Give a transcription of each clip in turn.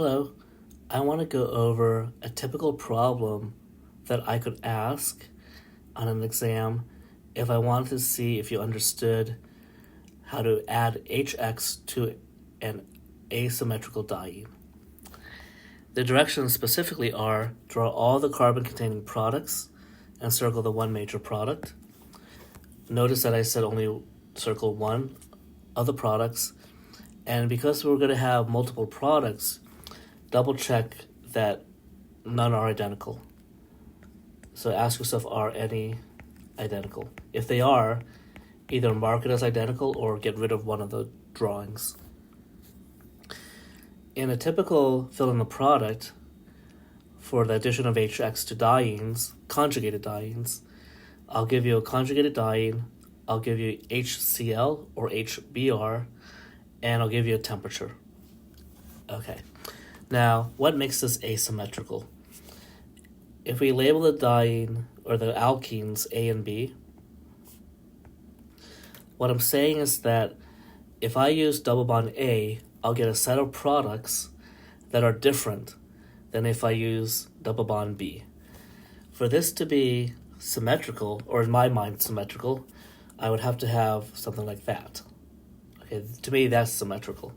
Hello, I want to go over a typical problem that I could ask on an exam if I wanted to see if you understood how to add hx to an asymmetrical diene. The directions specifically are draw all the carbon-containing products and circle the one major product. Notice that I said only circle one of the products, and because we're going to have multiple products, double check that none are identical. So ask yourself, are any identical? If they are, either mark it as identical or get rid of one of the drawings. In a typical fill in the product, for the addition of hx to dienes, conjugated dienes, I'll give you a conjugated diene, I'll give you HCl or HBr, and I'll give you a temperature. Okay. Now, what makes this asymmetrical? If we label the diene or the alkenes A and B, what I'm saying is that if I use double bond A, I'll get a set of products that are different than if I use double bond B. For this to be symmetrical, or in my mind symmetrical, I would have to have something like that. Okay, to me that's symmetrical.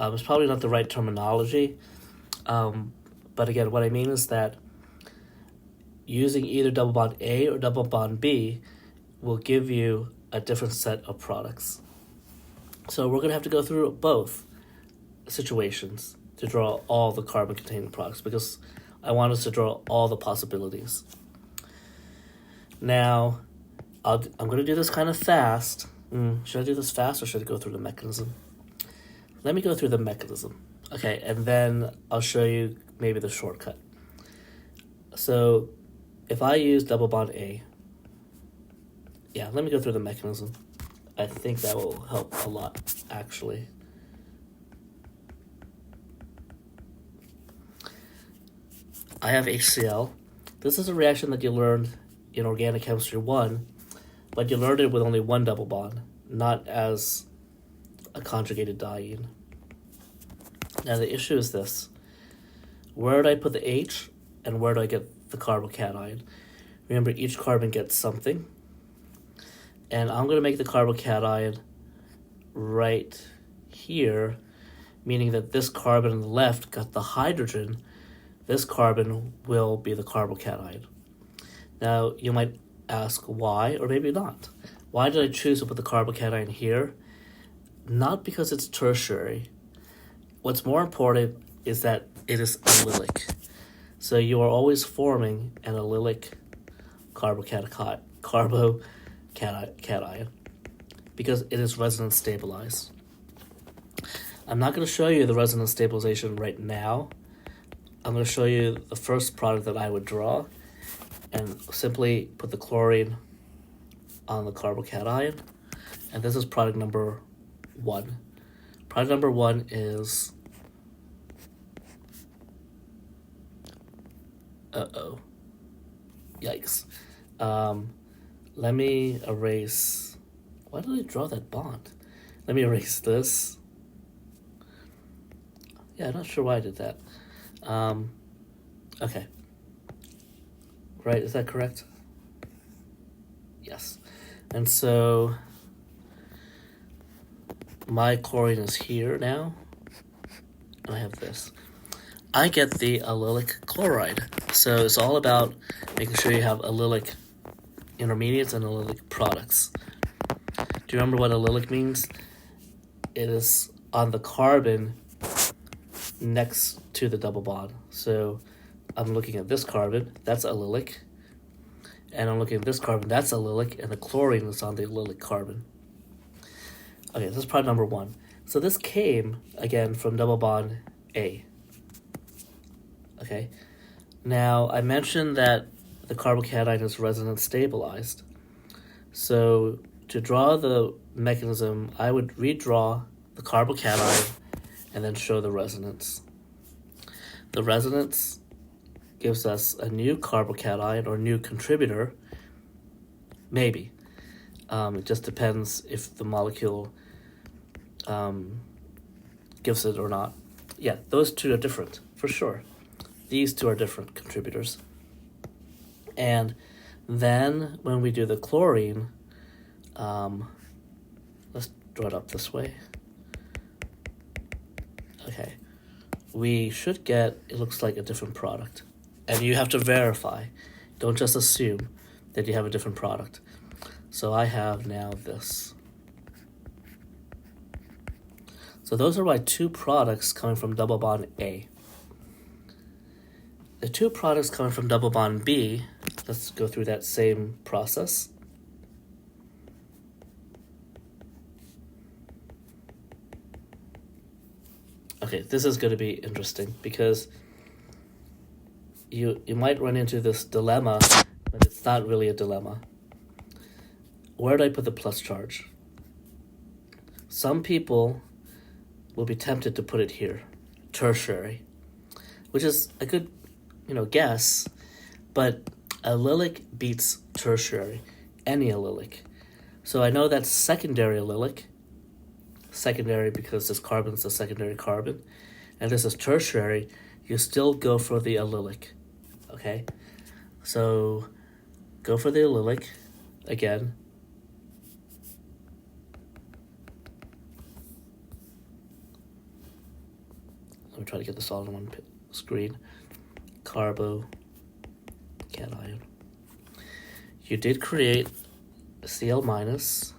It's probably not the right terminology, but again, what I mean is that using either double bond A or double bond B will give you a different set of products. So we're going to have to go through both situations to draw all the carbon-containing products because I want us to draw all the possibilities. Now, I'm going to do this kind of fast. Should I do this fast or should I go through the mechanism? Let me go through the mechanism. Okay, and then I'll show you maybe the shortcut. So if I use double bond A, let me go through the mechanism. I think that will help a lot, actually. I have HCl. This is a reaction that you learned in Organic Chemistry 1, but you learned it with only one double bond, not as a conjugated diene. Now the issue is this. Where do I put the H and where do I get the carbocation? Remember, each carbon gets something. And I'm going to make the carbocation right here, meaning that this carbon on the left got the hydrogen. This carbon will be the carbocation. Now, you might ask why, or maybe not. Why did I choose to put the carbocation here? Not because it's tertiary. What's more important is that it is allylic. So you are always forming an allylic carbocation because it is resonance stabilized. I'm not going to show you the resonance stabilization right now. I'm going to show you the first product that I would draw and simply put the chlorine on the carbocation. And this is product number 1. Product number 1 is... Yikes. Let me erase... Why did I draw that bond? Let me erase this. I'm not sure why I did that. Okay. Right, is that correct? Yes. And so my chlorine is here now. And I have this. I get the allylic chloride. So it's all about making sure you have allylic intermediates and allylic products. Do you remember what allylic means? It is on the carbon next to the double bond. So I'm looking at this carbon, that's allylic. And I'm looking at this carbon, that's allylic, and the chlorine is on the allylic carbon. Okay, this is product number 1. So this came, again, from double bond A. Okay, now I mentioned that the carbocation is resonance stabilized. So to draw the mechanism, I would redraw the carbocation and then show the resonance. The resonance gives us a new carbocation or new contributor, maybe. It just depends if the molecule gives it or not. yeah, those two are different, for sure. These two are different contributors. And then when we do the chlorine, let's draw it up this way. Okay, we should get, it looks like a different product. And you have to verify. Don't just assume that you have a different product. So I have now this. So those are my two products coming from double bond A. The two products coming from double bond B, let's go through that same process. Okay, this is going to be interesting because you might run into this dilemma, but it's not really a dilemma. Where do I put the plus charge? Some people will be tempted to put it here, tertiary, which is a good, guess, but allylic beats tertiary, any allylic. So I know that's secondary allylic, secondary because this carbon is a secondary carbon, and this is tertiary, you still go for the allylic, okay? So go for the allylic again. Let me try to get this all in one screen. Carbo, cation. You did create Cl minus.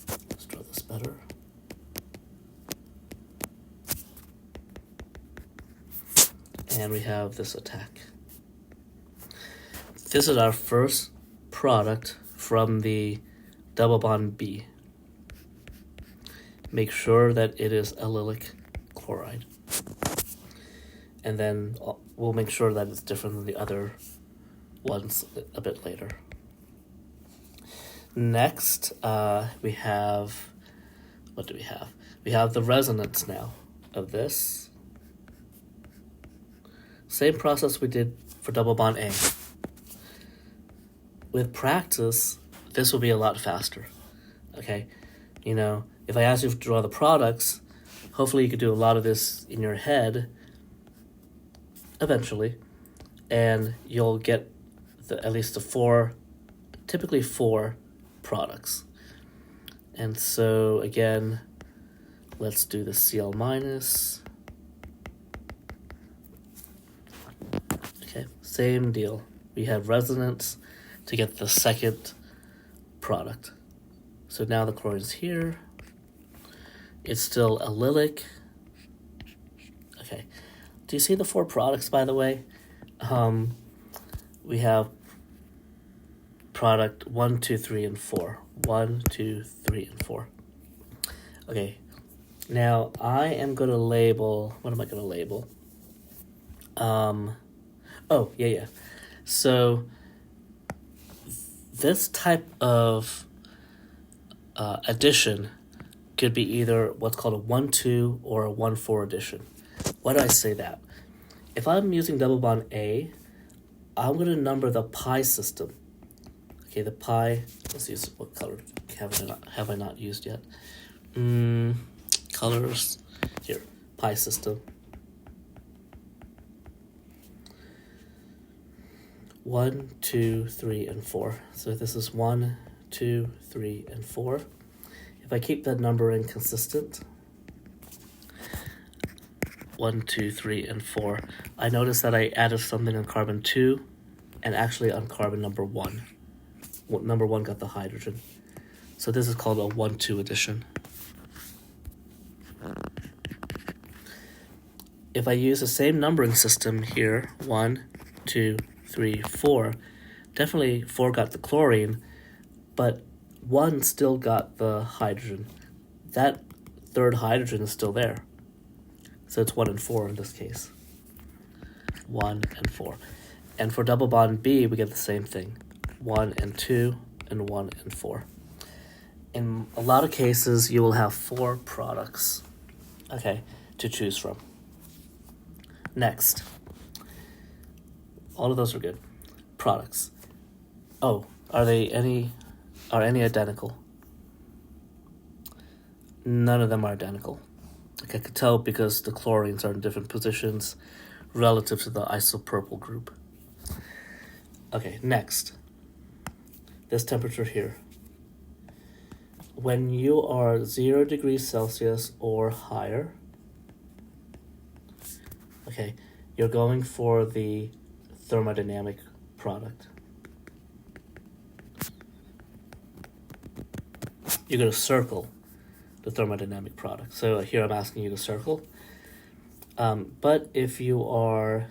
Let's draw this better. And we have this attack. This is our first product from the double bond B. Make sure that it is allylic chloride. And then we'll make sure that it's different than the other ones a bit later. Next, we have, what do we have? We have the resonance now of this. Same process we did for double bond A. With practice, this will be a lot faster, okay? If I ask you to draw the products, hopefully you could do a lot of this in your head eventually, and you'll get at least typically four products. And so again, let's do the Cl minus. Okay, same deal. We have resonance to get the second product. So now the chlorine's here. It's still allylic. Okay. Do you see the four products, by the way? We have product 1, 2, 3, and 4. 1, 2, 3, and 4. Okay. Now, I am going to label... What am I going to label? Yeah. So, this type of addition could be either what's called a 1-2 or a 1-4 addition. Why do I say that? If I'm using double bond A, I'm going to number the pi system. Okay, the pi, let's see what color have I not used yet. Colors, here, pi system. 1, 2, 3, and 4. So this is 1, 2, 3, and 4. If I keep that numbering consistent, 1, 2, 3, and 4, I notice that I added something on carbon 2 and actually on carbon number 1. Number 1 got the hydrogen. So this is called a 1-2 addition. If I use the same numbering system here, 1, 2, 3, 4, definitely 4 got the chlorine, but 1 still got the hydrogen. That third hydrogen is still there. So it's 1 and 4 in this case. 1 and 4. And for double bond B, we get the same thing. 1 and 2, and 1 and 4. In a lot of cases, you will have 4 products, okay, to choose from. Next. All of those are good. Products. Oh, are any identical? None of them are identical. Like I could tell because the chlorines are in different positions relative to the isopropyl group. Okay, next. This temperature here. When you are 0 degrees Celsius or higher, okay, you're going for the thermodynamic product. You're going to circle the thermodynamic product. So here I'm asking you to circle. But if you are,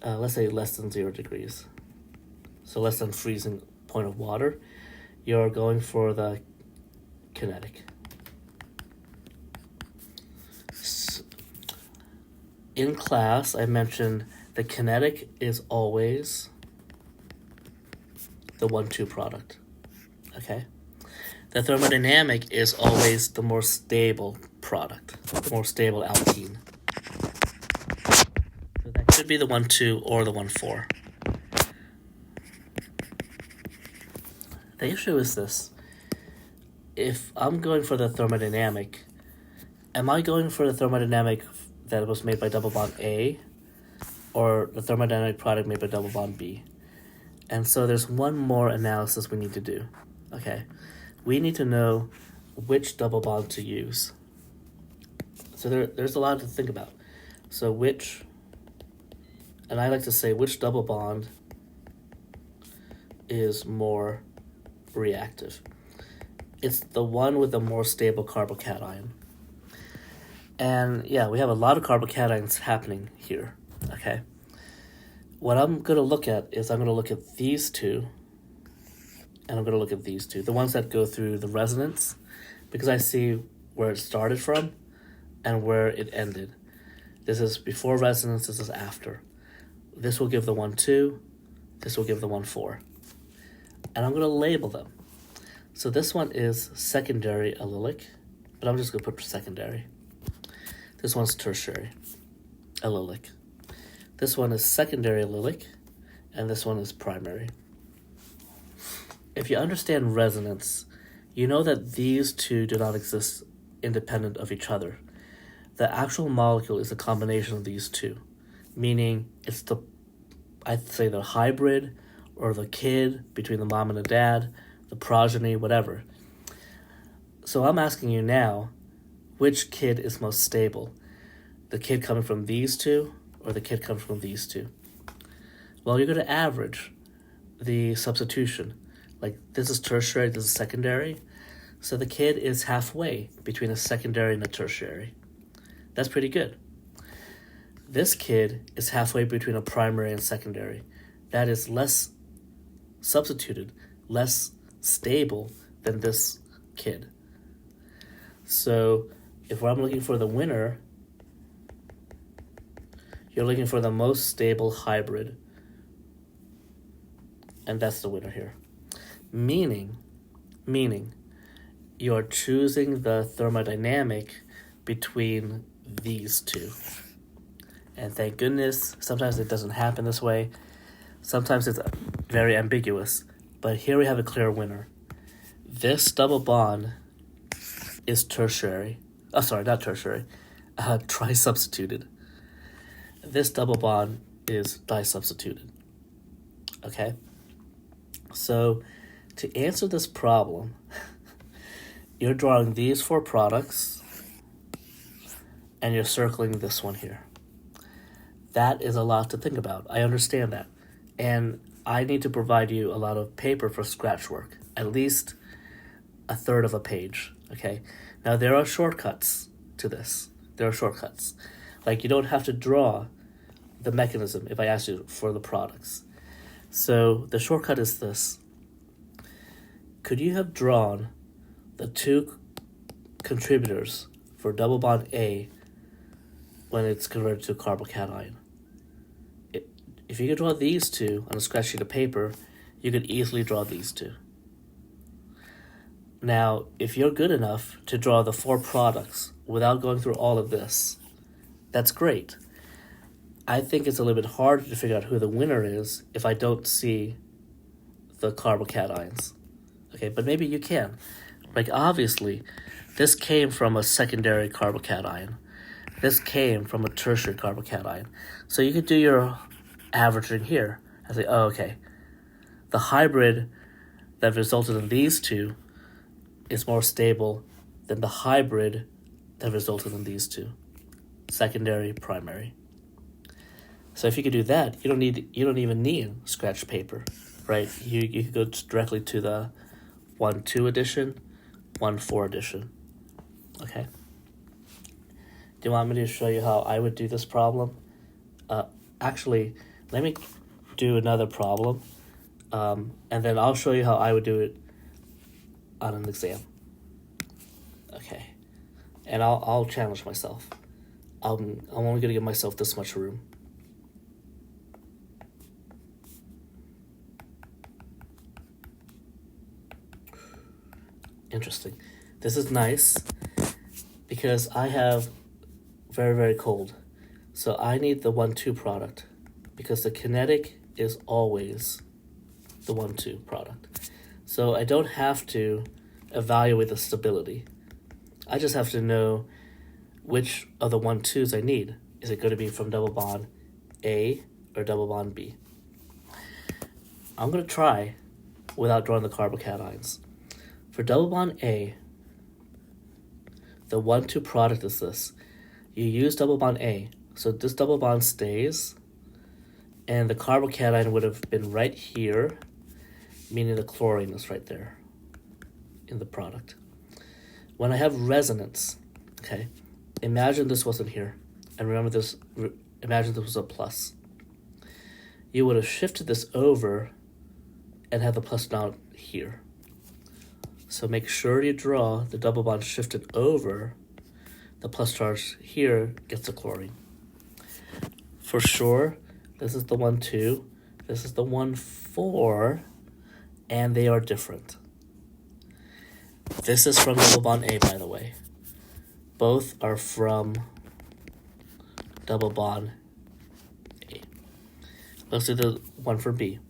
let's say less than 0 degrees, so less than freezing point of water, you're going for the kinetic. In class, I mentioned the kinetic is always the 1-2 product, okay? The thermodynamic is always the more stable product, the more stable alkene. So that could be the 1-2 or the 1-4. The issue is this. If I'm going for the thermodynamic, am I going for the thermodynamic that was made by double bond A or the thermodynamic product made by double bond B? And so there's one more analysis we need to do, okay? We need to know which double bond to use. So there's a lot to think about. So which, and I like to say which double bond is more reactive. It's the one with the more stable carbocation. And yeah, we have a lot of carbocations happening here, okay? What I'm going to look at is I'm going to look at these two, and I'm going to look at these two, the ones that go through the resonance, because I see where it started from and where it ended. This is before resonance, this is after. This will give the 1-2, this will give the 1-4. And I'm going to label them. So this one is secondary allylic, but I'm just going to put secondary. This one's tertiary allylic. This one is secondary allylic, and this one is primary. If you understand resonance, you know that these two do not exist independent of each other. The actual molecule is a combination of these two, meaning it's the, I'd say the hybrid or the kid between the mom and the dad, the progeny, whatever. So I'm asking you now, which kid is most stable? The kid coming from these two or the kid coming from these two? Well, you're going to average the substitution. Like this is tertiary, this is secondary. So the kid is halfway between a secondary and a tertiary. That's pretty good. This kid is halfway between a primary and secondary. That is less substituted, less stable than this kid. So if I'm looking for the winner, you're looking for the most stable hybrid. And that's the winner here. Meaning, you're choosing the thermodynamic between these two. And thank goodness, sometimes it doesn't happen this way. Sometimes it's very ambiguous. But here we have a clear winner. This double bond is tertiary. Oh, sorry, not tertiary. Trisubstituted. This double bond is disubstituted. Okay? So, to answer this problem, you're drawing these 4 products, and you're circling this one here. That is a lot to think about. I understand that. And I need to provide you a lot of paper for scratch work, at least a third of a page, okay? Now, there are shortcuts to this. There are shortcuts. Like, you don't have to draw the mechanism if I ask you for the products. So, the shortcut is this. Could you have drawn the 2 contributors for double bond A when it's converted to a carbocation? If you could draw these 2 on a scratch sheet of paper, you could easily draw these 2. Now, if you're good enough to draw the 4 products without going through all of this, that's great. I think it's a little bit harder to figure out who the winner is if I don't see the carbocations. Okay, but maybe you can. Like, obviously, this came from a secondary carbocation. This came from a tertiary carbocation. So you could do your averaging here and say, oh, okay, the hybrid that resulted in these two is more stable than the hybrid that resulted in these two, secondary, primary. So if you could do that, you don't even need scratch paper, right? You could go directly to the 1-2 addition, 1-4 addition. Okay. Do you want me to show you how I would do this problem? Actually, let me do another problem, and then I'll show you how I would do it on an exam. Okay. And I'll challenge myself. I'm only going to give myself this much room. Interesting. This is nice because I have very, very cold. So I need the 1-2 product because the kinetic is always the 1-2 product. So I don't have to evaluate the stability. I just have to know which of the 1-2s I need. Is it going to be from double bond A or double bond B? I'm going to try without drawing the carbocations. For double bond A, the 1-2 product is this. You use double bond A, so this double bond stays, and the carbocation would have been right here, meaning the chlorine is right there in the product. When I have resonance, okay, imagine this wasn't here, and remember this, imagine this was a plus. You would have shifted this over and have the plus now here. So make sure you draw the double bond shifted over. The plus charge here gets the chlorine. For sure, this is the 1-2, this is the 1-4, and they are different. This is from double bond A, by the way. Both are from double bond A. Let's do the one for B.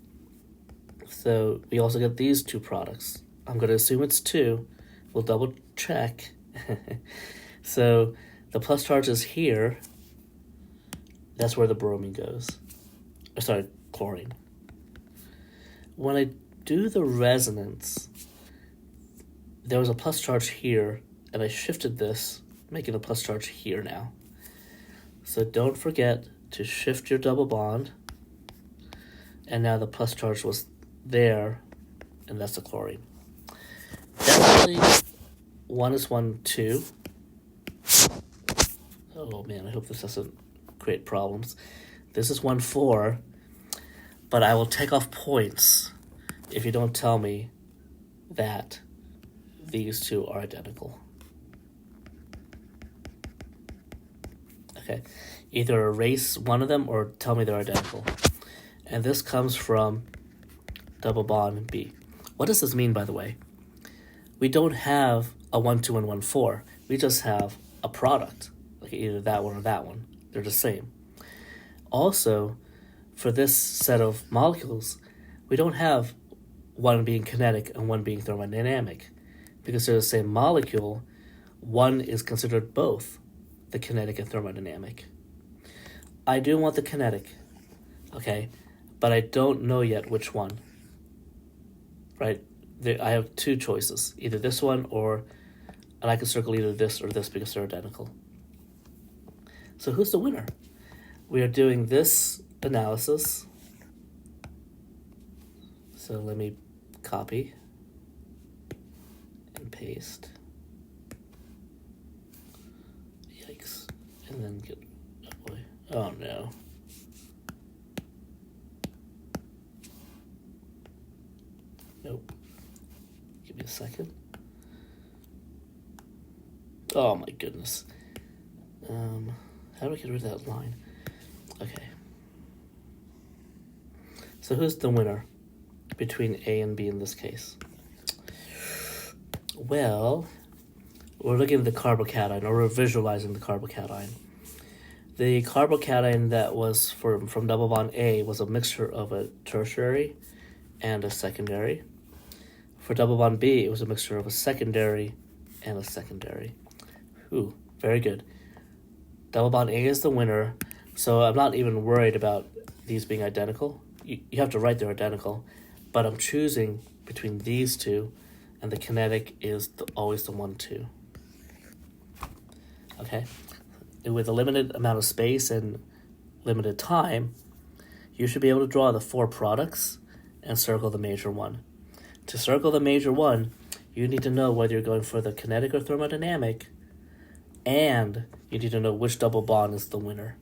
So we also get these two products. I'm going to assume it's 2. We'll double check. So the plus charge is here. That's where the bromine goes. Sorry, chlorine. When I do the resonance, there was a plus charge here, and I shifted this, making a plus charge here now. So don't forget to shift your double bond, and now the plus charge was there, and that's the chlorine. Definitely 1 is 1-2. Oh man, I hope this doesn't create problems. This is 1-4, but I will take off points if you don't tell me that these two are identical. Okay, either erase one of them or tell me they're identical. And this comes from double bond B. What does this mean, by the way? We don't have a 1-2 and 1-4. We just have a product, like either that one or that one. They're the same. Also, for this set of molecules, we don't have one being kinetic and one being thermodynamic. Because they're the same molecule, one is considered both the kinetic and thermodynamic. I do want the kinetic, okay, but I don't know yet which one, right? I have two choices, either this one and I can circle either this or this because they're identical. So who's the winner? We are doing this analysis. So let me copy and paste. Yikes. And then get, oh boy. Oh no. Nope. Give me a second. Oh my goodness. How do I get rid of that line? Okay. So who's the winner between A and B in this case? Well, we're looking at the carbocation, or we're visualizing the carbocation. The carbocation that was from double bond A was a mixture of a tertiary and a secondary. For double bond B, it was a mixture of a secondary and a secondary. Ooh, very good. Double bond A is the winner, so I'm not even worried about these being identical. You have to write they're identical, but I'm choosing between these two, and the kinetic is always the 1, 2. Okay? With a limited amount of space and limited time, you should be able to draw the 4 products and circle the major one. To circle the major one, you need to know whether you're going for the kinetic or thermodynamic, and you need to know which double bond is the winner.